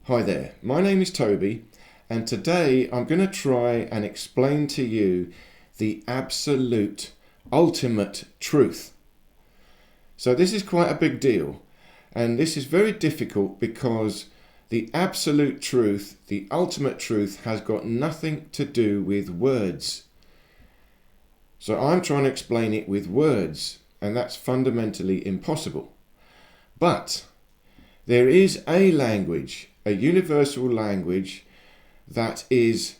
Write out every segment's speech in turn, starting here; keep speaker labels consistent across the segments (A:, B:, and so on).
A: Hi there, my name is Toby, and today I'm going to try and explain to you the absolute, ultimate truth. So this is quite a big deal, and this is very difficult because the absolute truth, the ultimate truth, has got nothing to do with words. So I'm trying to explain it with words, and that's fundamentally impossible. But there is a language, a universal language that is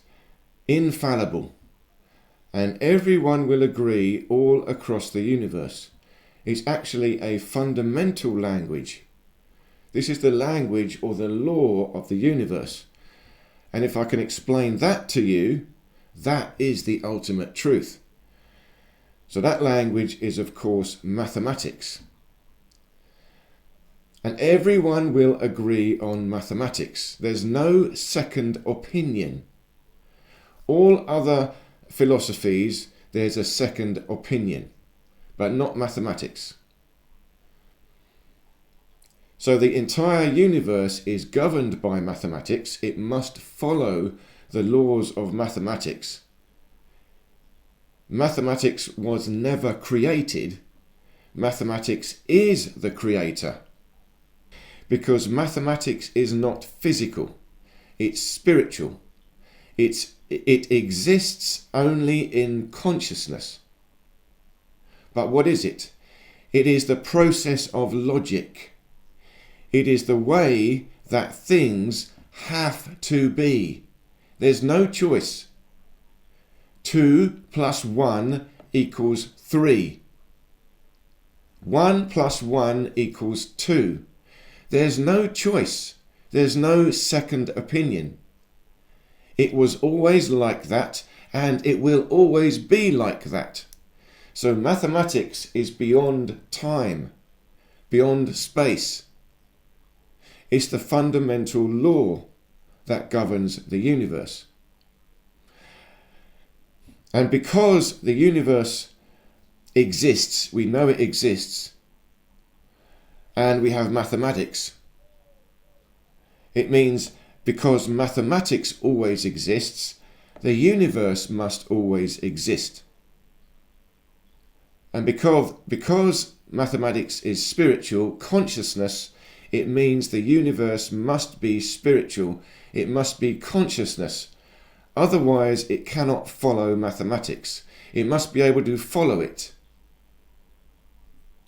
A: infallible, and everyone will agree all across the universe. It's actually a fundamental language. This is the language or the law of the universe. And if I can explain that to you, that is the ultimate truth. So that language is, of course, mathematics. And everyone will agree on mathematics. There's no second opinion. All other philosophies, there's a second opinion, but not mathematics. So the entire universe is governed by mathematics. It must follow the laws of mathematics. Mathematics was never created. Mathematics is the creator. Because mathematics is not physical, it's spiritual. It exists only in consciousness. But what is it? It is the process of logic. It is the way that things have to be. There's no choice. 2 plus 1 equals 3. 1 plus 1 equals 2. There's no choice. There's no second opinion. It was always like that, and it will always be like that. So mathematics is beyond time, beyond space. It's the fundamental law that governs the universe. And because the universe exists, we know it exists, and we have mathematics. It means because mathematics always exists, the universe must always exist. And because mathematics is spiritual consciousness, it means the universe must be spiritual. It must be consciousness. Otherwise, it cannot follow mathematics. It must be able to follow it.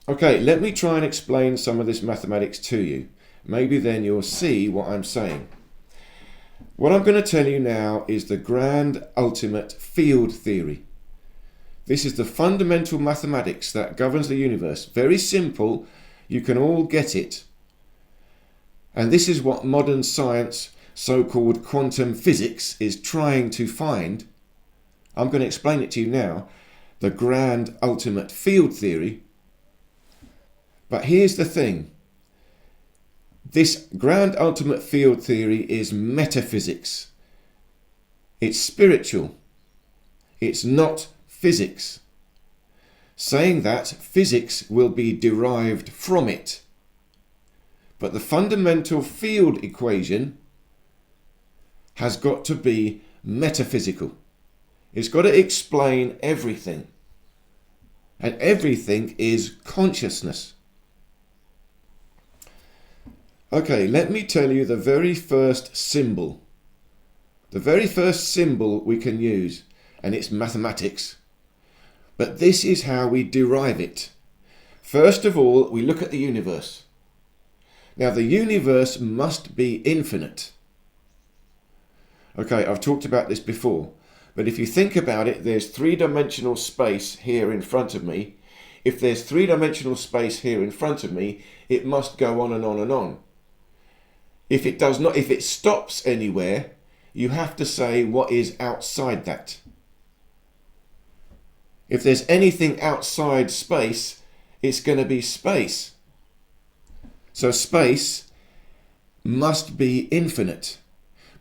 A: Okay, let me try and explain some of this mathematics to you. Maybe then you'll see what I'm saying. What I'm going to tell you now is the grand ultimate field theory. This is the fundamental mathematics that governs the universe. Very simple, you can all get it. And this is what modern science, so-called quantum physics, is trying to find. I'm going to explain it to you now. The grand ultimate field theory. But here's the thing. This grand ultimate field theory is metaphysics. It's spiritual. It's not physics. Saying that, physics will be derived from it. But the fundamental field equation has got to be metaphysical. It's got to explain everything. And everything is consciousness. Okay, let me tell you the very first symbol. The very first symbol we can use, and it's mathematics. But this is how we derive it. First of all, we look at the universe. Now, the universe must be infinite. Okay, I've talked about this before, but if you think about it, there's three-dimensional space here in front of me. If there's three-dimensional space here in front of me, it must go on and on and on. If it does not, if it stops anywhere, you have to say what is outside that. If there's anything outside space, it's going to be space. So space must be infinite.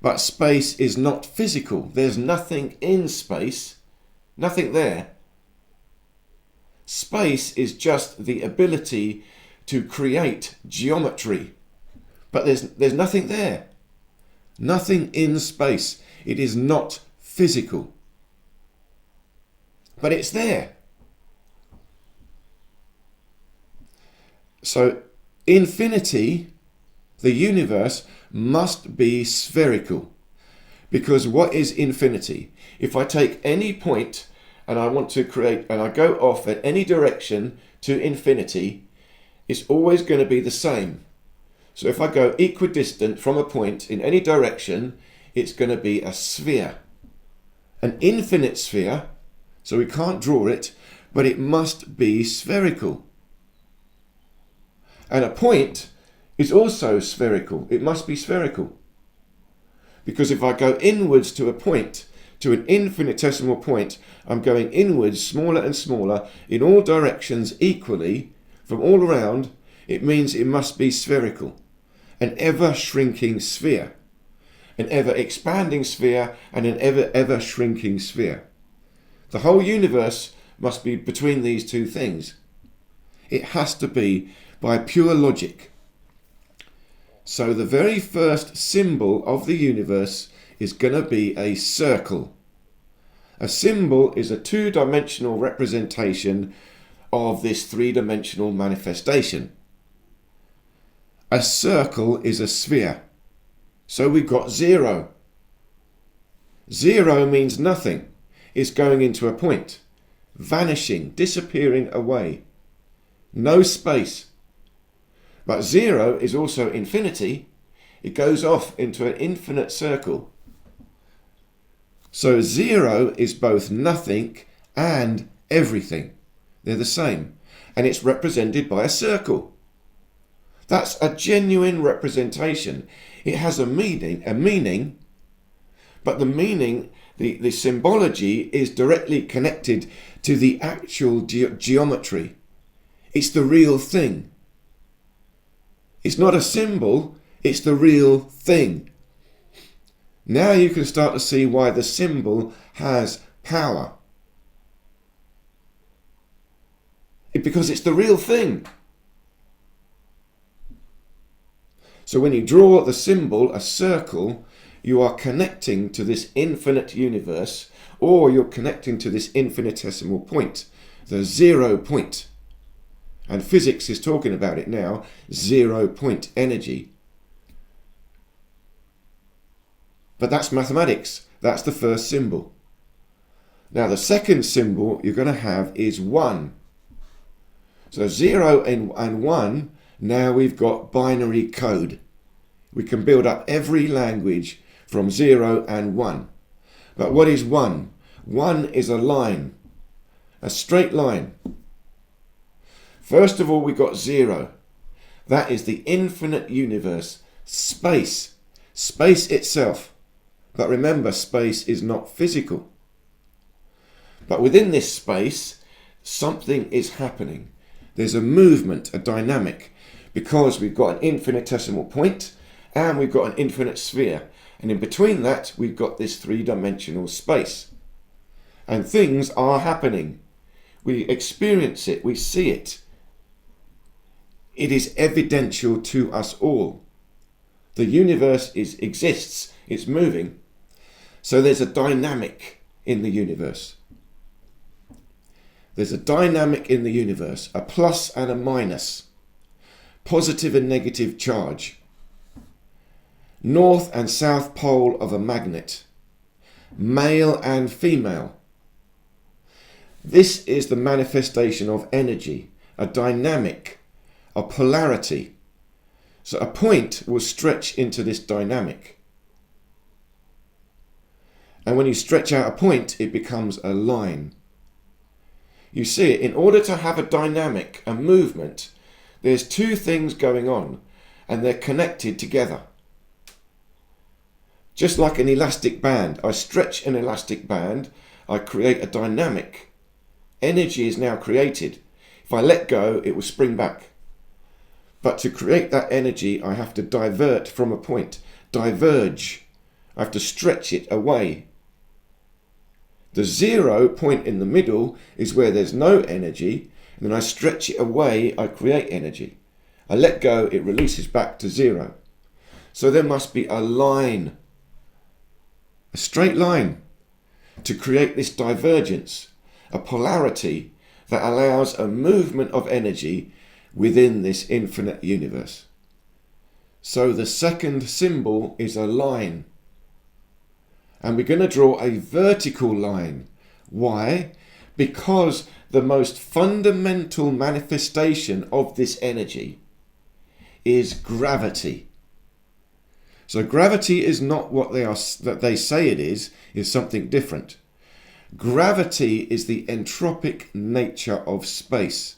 A: But space is not physical. There's nothing in space, nothing there. Space is just the ability to create geometry. But there's nothing there. Nothing in space. It is not physical. But it's there. So infinity, the universe, must be spherical. Because what is infinity? If I take any point and I want to create, and I go off at any direction to infinity, it's always going to be the same. So if I go equidistant from a point in any direction, it's going to be a sphere. An infinite sphere, so we can't draw it, but it must be spherical. And a point is also spherical. It must be spherical. Because if I go inwards to a point, to an infinitesimal point, I'm going inwards, smaller and smaller, in all directions equally, from all around. It means it must be spherical. An ever-shrinking sphere. An ever-expanding sphere and an ever-shrinking sphere. The whole universe must be between these two things. It has to be by pure logic. So the very first symbol of the universe is going to be a circle. A symbol is a two-dimensional representation of this three-dimensional manifestation. A circle is a sphere. So we've got 0. 0 means nothing. It's going into a point. Vanishing, disappearing away. No space. But 0 is also infinity. It goes off into an infinite circle. So 0 is both nothing and everything. They're the same. And it's represented by a circle. That's a genuine representation. It has a meaning, but the meaning, the symbology is directly connected to the actual geometry. It's the real thing. It's not a symbol, it's the real thing. Now you can start to see why the symbol has power. Because it's the real thing. So when you draw the symbol, a circle, you are connecting to this infinite universe, or you're connecting to this infinitesimal point, the 0 point. And physics is talking about it now, 0 point energy. But that's mathematics. That's the first symbol. Now the second symbol you're going to have is 1. So 0 and 1, now we've got binary code. We can build up every language from 0 and 1. But what is 1? 1 is a line, a straight line. First of all, we've got 0. That is the infinite universe, space, space itself. But remember, space is not physical. But within this space, something is happening. There's a movement, a dynamic, because we've got an infinitesimal point and we've got an infinite sphere. And in between that, we've got this three-dimensional space. And things are happening. We experience it, we see it. It is evidential to us all. The universe exists, it's moving. So there's a dynamic in the universe. There's a dynamic in the universe, a plus and a minus, positive and negative charge, north and south pole of a magnet, male and female. This is the manifestation of energy, a dynamic, a polarity. So a point will stretch into this dynamic. And when you stretch out a point, it becomes a line. You see, in order to have a dynamic, a movement, there's two things going on, and they're connected together. Just like an elastic band. I stretch an elastic band, I create a dynamic. Energy is now created. If I let go, it will spring back. But to create that energy, I have to divert from a point, diverge. I have to stretch it away. The 0 point in the middle is where there's no energy, and then I stretch it away, I create energy. I let go, it releases back to 0. So there must be a line a straight line, to create this divergence, a polarity that allows a movement of energy within this infinite universe. So the second symbol is a line. And we're going to draw a vertical line. Why? Because the most fundamental manifestation of this energy is gravity. So gravity is not what they say it is something different. Gravity is the entropic nature of space.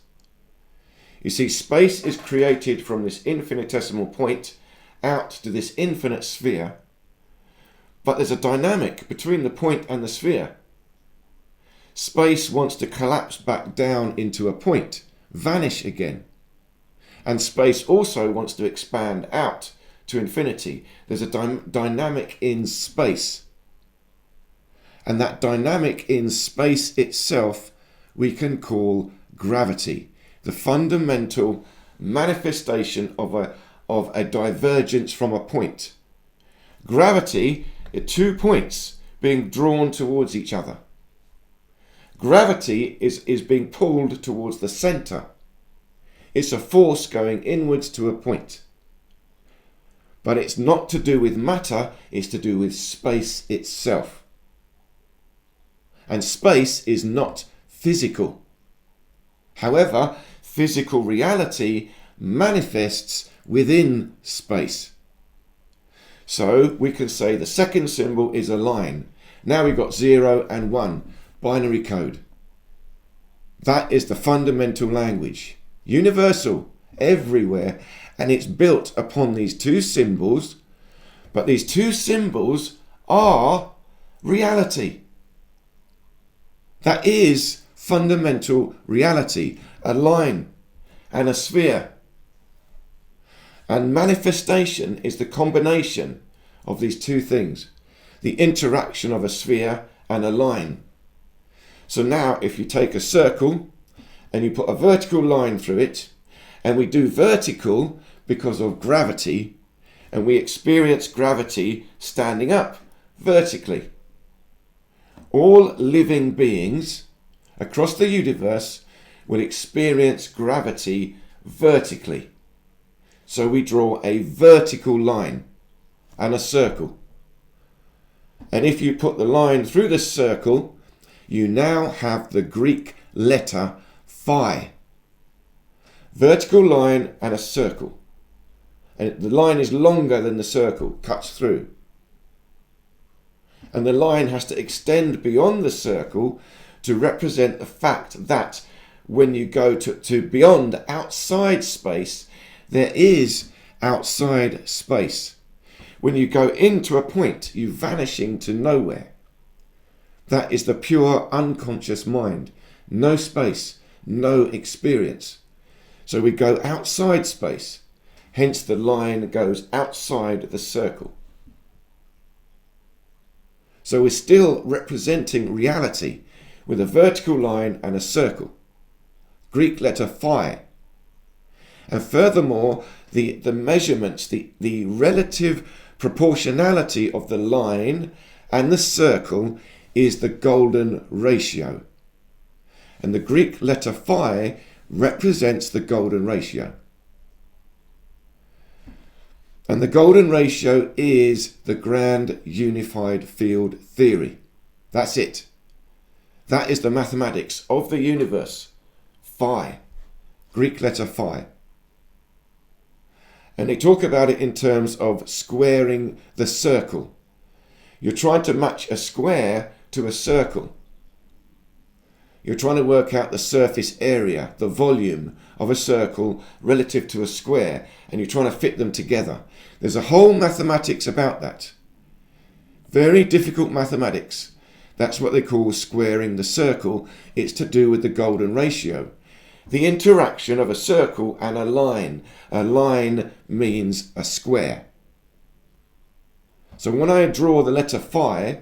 A: You see, space is created from this infinitesimal point out to this infinite sphere, but there's a dynamic between the point and the sphere. Space wants to collapse back down into a point, vanish again. And space also wants to expand out to infinity. There's a dynamic in space. And that dynamic in space itself we can call gravity, the fundamental manifestation of a divergence from a point. Gravity are 2 points being drawn towards each other. Gravity is being pulled towards the center. It's a force going inwards to a point. But it's not to do with matter, it's to do with space itself. And space is not physical. However, physical reality manifests within space. So we can say the second symbol is a line. Now we've got 0 and 1, binary code. That is the fundamental language, universal, everywhere, and it's built upon these 2 symbols, but these 2 symbols are reality. That is fundamental reality, a line and a sphere. And manifestation is the combination of these 2 things, the interaction of a sphere and a line. So now if you take a circle and you put a vertical line through it, and we do vertical because of gravity, and we experience gravity standing up vertically. All living beings across the universe will experience gravity vertically. So we draw a vertical line and a circle. And if you put the line through the circle, you now have the Greek letter phi. Vertical line and a circle. And the line is longer than the circle, cuts through. And the line has to extend beyond the circle to represent the fact that when you go to beyond, outside space, there is outside space. When you go into a point, you vanishing to nowhere. That is the pure unconscious mind. No space, no experience. So we go outside space. Hence the line goes outside the circle. So we're still representing reality with a vertical line and a circle. Greek letter phi. And furthermore, the measurements, the relative proportionality of the line and the circle is the golden ratio. And the Greek letter phi represents the golden ratio. And the golden ratio is the grand unified field theory. That's it. That is the mathematics of the universe. Phi. Greek letter phi. And they talk about it in terms of squaring the circle. You're trying to match a square to a circle. You're trying to work out the surface area, the volume of a circle relative to a square, and you're trying to fit them together. There's a whole mathematics about that. Very difficult mathematics. That's what they call squaring the circle. It's to do with the golden ratio. The interaction of a circle and a line. A line means a square. So when I draw the letter phi,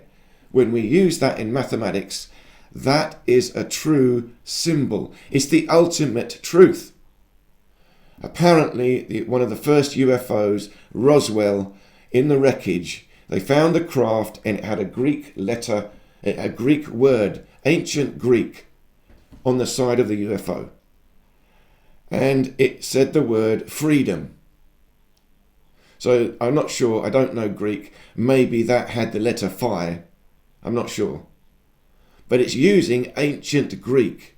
A: when we use that in mathematics, that is a true symbol. It's the ultimate truth. Apparently, one of the first UFOs, Roswell, in the wreckage, They found the craft and it had a Greek letter, a Greek word, ancient Greek, on the side of the UFO. And it said the word freedom. So I'm not sure, I don't know Greek, maybe that had the letter phi, I'm not sure. But it's using ancient Greek.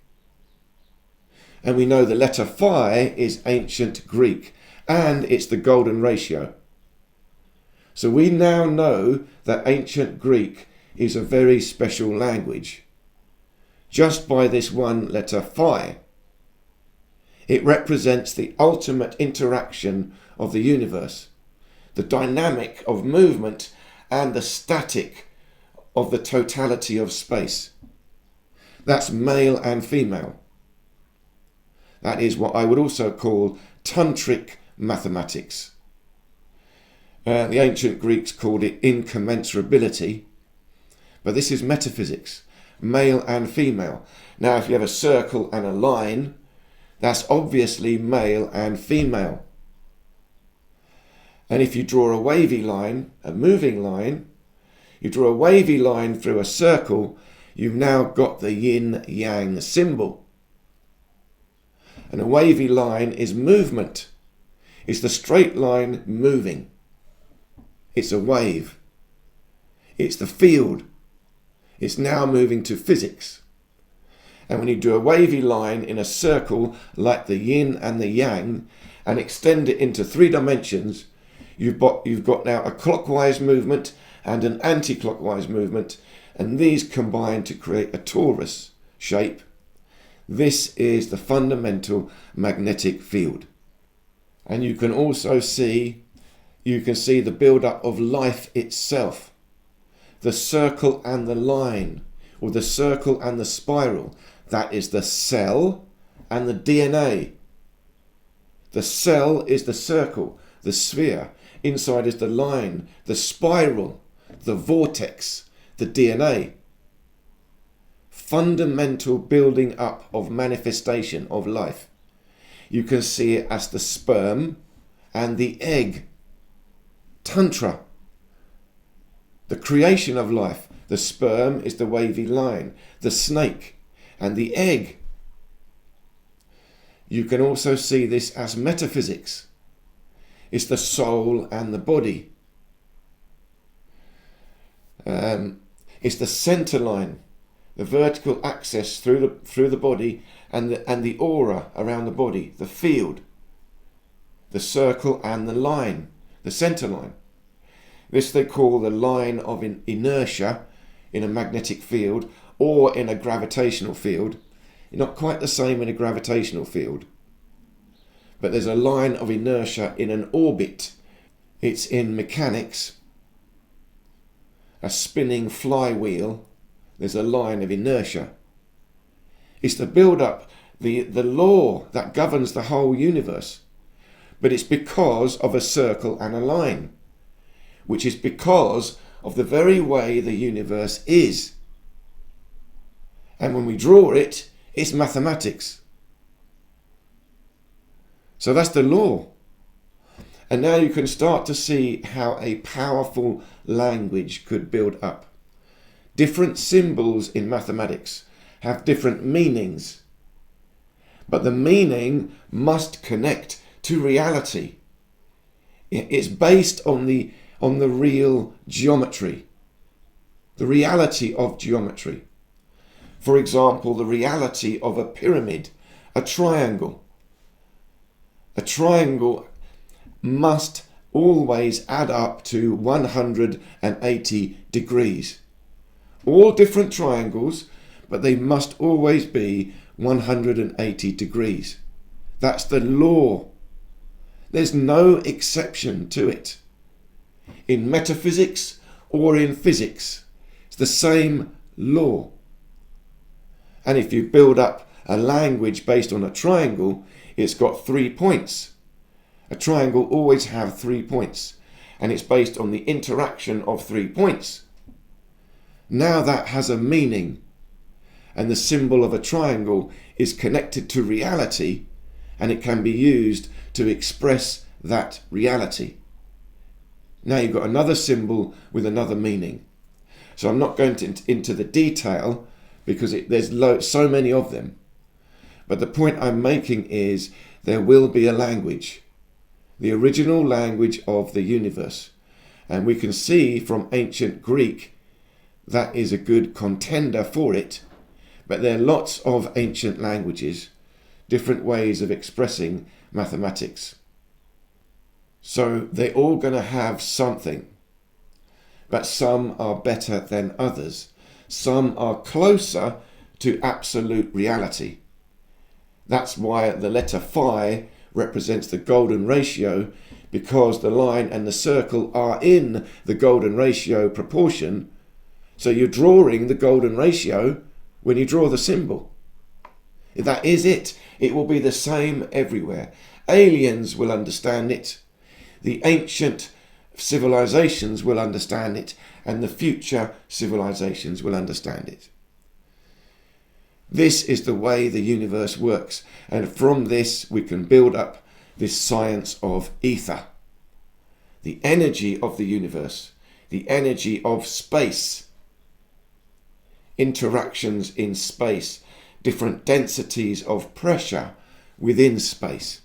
A: And we know the letter phi is ancient Greek, and it's the golden ratio. So we now know that ancient Greek is a very special language, just by this one letter phi. It represents the ultimate interaction of the universe, the dynamic of movement and the static of the totality of space. That's male and female. That is what I would also call Tantric Mathematics. The ancient Greeks called it incommensurability, but this is metaphysics, male and female. Now, if you have a circle and a line, that's obviously male and female. And if you draw a wavy line, a moving line, you draw a wavy line through a circle, you've now got the yin-yang symbol. And a wavy line is movement. It's the straight line moving. It's a wave. It's the field. It's now moving to physics. And when you do a wavy line in a circle like the yin and the yang and extend it into 3 dimensions, you've got now a clockwise movement and an anti-clockwise movement, and these combine to create a torus shape. This is the fundamental magnetic field. And you can also see, the build-up of life itself. The circle and the line, or the circle and the spiral, that is the cell and the DNA. The cell is the circle, the sphere. Inside is the line, the spiral, the vortex, the DNA. Fundamental building up of manifestation of life. You can see it as the sperm and the egg. Tantra. The creation of life. The sperm is the wavy line, the snake, and the egg. You can also see this as metaphysics. It's the soul and the body. It's the center line, the vertical axis through the body, and the aura around the body, the field, the circle and the line, the center line. This they call the line of inertia in a magnetic field or in a gravitational field. Not quite the same in a gravitational field, but there's a line of inertia in an orbit. It's in mechanics. A spinning flywheel, there's a line of inertia. It's the build-up, the law that governs the whole universe. But it's because of a circle and a line, which is because of the very way the universe is. And when we draw it, it's mathematics. So that's the law. And now you can start to see how a powerful language could build up. Different symbols in mathematics have different meanings, but the meaning must connect to reality. It's based on the real geometry, the reality of geometry. For example, the reality of a pyramid, a triangle. A triangle must always add up to 180 degrees. All different triangles, but they must always be 180 degrees. That's the law. There's no exception to it. In metaphysics or in physics, it's the same law. And if you build up a language based on a triangle, it's got 3 points. A triangle always has 3 points, and it's based on the interaction of 3 points. Now that has a meaning, and the symbol of a triangle is connected to reality, and it can be used to express that reality. Now you've got another symbol with another meaning. So I'm not going into the detail because there's so many of them. But the point I'm making is there will be a language, the original language of the universe. And we can see from ancient Greek that is a good contender for it. But there are lots of ancient languages, different ways of expressing mathematics. So they're all going to have something. But some are better than others. Some are closer to absolute reality. That's why the letter phi represents the golden ratio, because the line and the circle are in the golden ratio proportion. So you're drawing the golden ratio when you draw the symbol. That is it. It will be the same everywhere. Aliens will understand it. The ancient civilizations will understand it, and the future civilizations will understand it. This is the way the universe works, and from this we can build up this science of ether, the energy of the universe, the energy of space, interactions in space, different densities of pressure within space.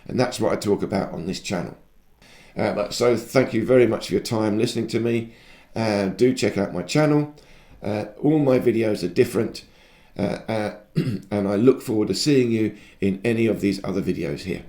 A: And that's what I talk about on this channel. So thank you very much for your time listening to me. Do check out my channel. All my videos are different, and I look forward to seeing you in any of these other videos here.